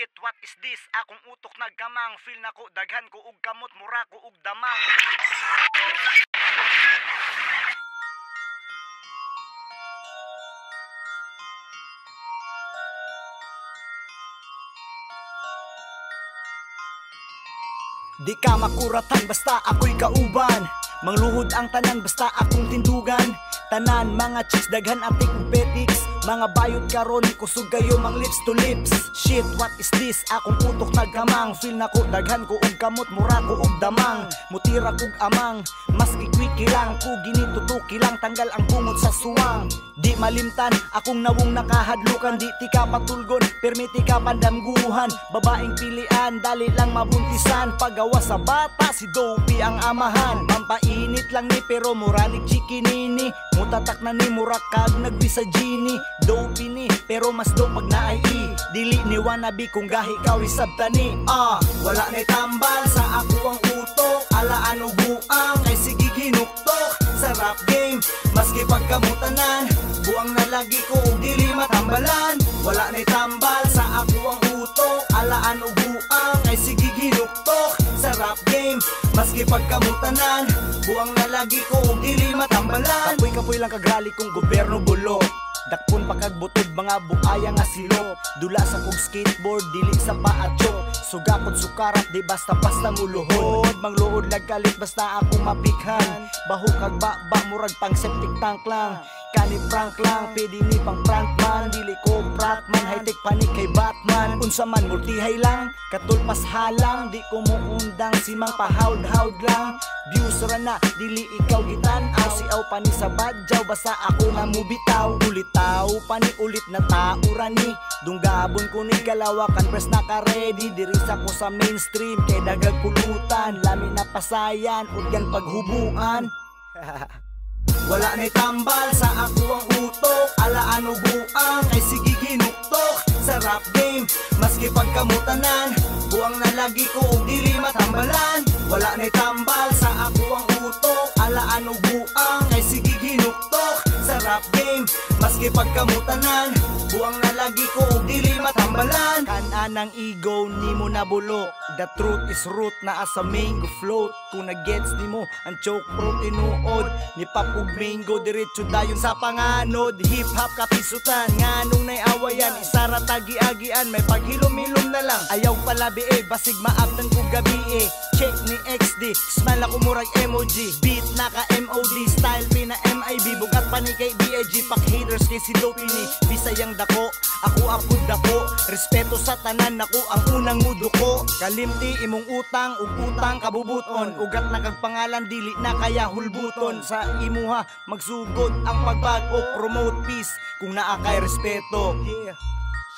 Shit, what is this? Akong utok nagkamang. Feel na ko, daghan ko ug kamot, mura ko ug damang. Di ka makuratan basta ako'y kauban. Mangluhod ang tanan basta akong tindugan. Tanan mga chicks daghan atik ug petiks. Mga bayot karon kusog kayo mang lips to lips. Shit, what is this? Akong utok nagkamang. Feel na ko, daghan ko ug kamot, mura ko ug damang. Mutira kog amang, maski quickie lang. Kugi tutuki lang, tanggal ang bungot sa suwang. Di malimtan, akong nawong nakahadlukan. Di ti ka patulgon, permiti ka pandamguhan. Babaeng pilian, dali lang mabuntisan. Pagawa sa bata, si Dopey ang amahan. Mampainit lang ni pero muralig chikinini. Mutatak na ni murakag nagwisa genie. Dopey ni, pero mas dope pag naay. Dili ni wannabe kung gahi kaw isabtani. Wala na'y tambal sa ako ang utok. Alaan o buang, kay sige ginuktok. Sa rap game, maski pagkamutanan. Buang na lagi ko o dili matambalan. Wala na'y tambal sa ako ang utok. Alaan o buang, kay sige ginuktok. Sa rap game, maski pagkamutanan. Buang na lagi ko o dili matambalan. Kapoy-kapoy lang kagrali kong gobyerno bulo. Dakpon pakagbutod mga buaya nga silo. Dula sa kog skateboard, dili sa paatyo. Sugakod sukarat, di basta-basta muluhod. Mangluod lagkalit basta ako mapikhan. Baho kag ba murag pang septic tank lang. Kani prank lang, pwede ni pang prank man. Dili ko pratman, high-tech panik kay Batman. Unsa man multihay lang, katulpas halang. Di ko muundang, si mang pahawd-hawd lang. Views ra na, dili ikaw gitanaw. Siaw pa ni sa badyaw, basta ako na mubitaw. Ulitaw pa ni ulit na taurani. Dunggabon ko ni kalawakan, press naka-ready. Dirisa ko sa mainstream, kay dagag pulutan. Lami na pasayan, udyan paghubuan. Wala na'y tambal sa ako ang utok. Alaan o buang, kay sige ginuktok. Sa rap game, maski pagkamutanan. Buang na lagi ko o dili matambalan. Wala na'y tambal sa ako ang utok. Alaan o buang, kay sige ginuktok. Sa rap game, maski pagkamutanan. Buang na lagi ko o dili matambalan. Kananang ego, ni mo nabulo. The truth is root na asa mango float. Kung nag-gets ni mo, ang choke pro tinuod. Ni papug mango, diretso dayon sa panganod. Hip-hop kapisutan, nganong naiawayan. Isara tagi-agian, may paghilom-hilom na lang. Ayaw palabi basig maabdan ko gabi Check ni XD, smile ako murag emoji. Beat naka MOD, style pina MIB. Bugat pa ni kay BIG, pak haters kay si Dopey ni Bisayang dako, ako apod dako. Respeto sa tanan, ako ang unang muduko. Kalimti imong utang, ug utang kabubuton. Ugat na kag pangalan, dili na kaya hulbuton. Sa imuha, magsugod ang pagbag-o. Promote peace, kung naa kay respeto. Yeah,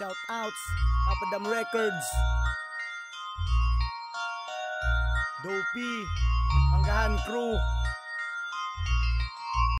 shout outs, Papadam Records. Dopey, Hanggahan Crew.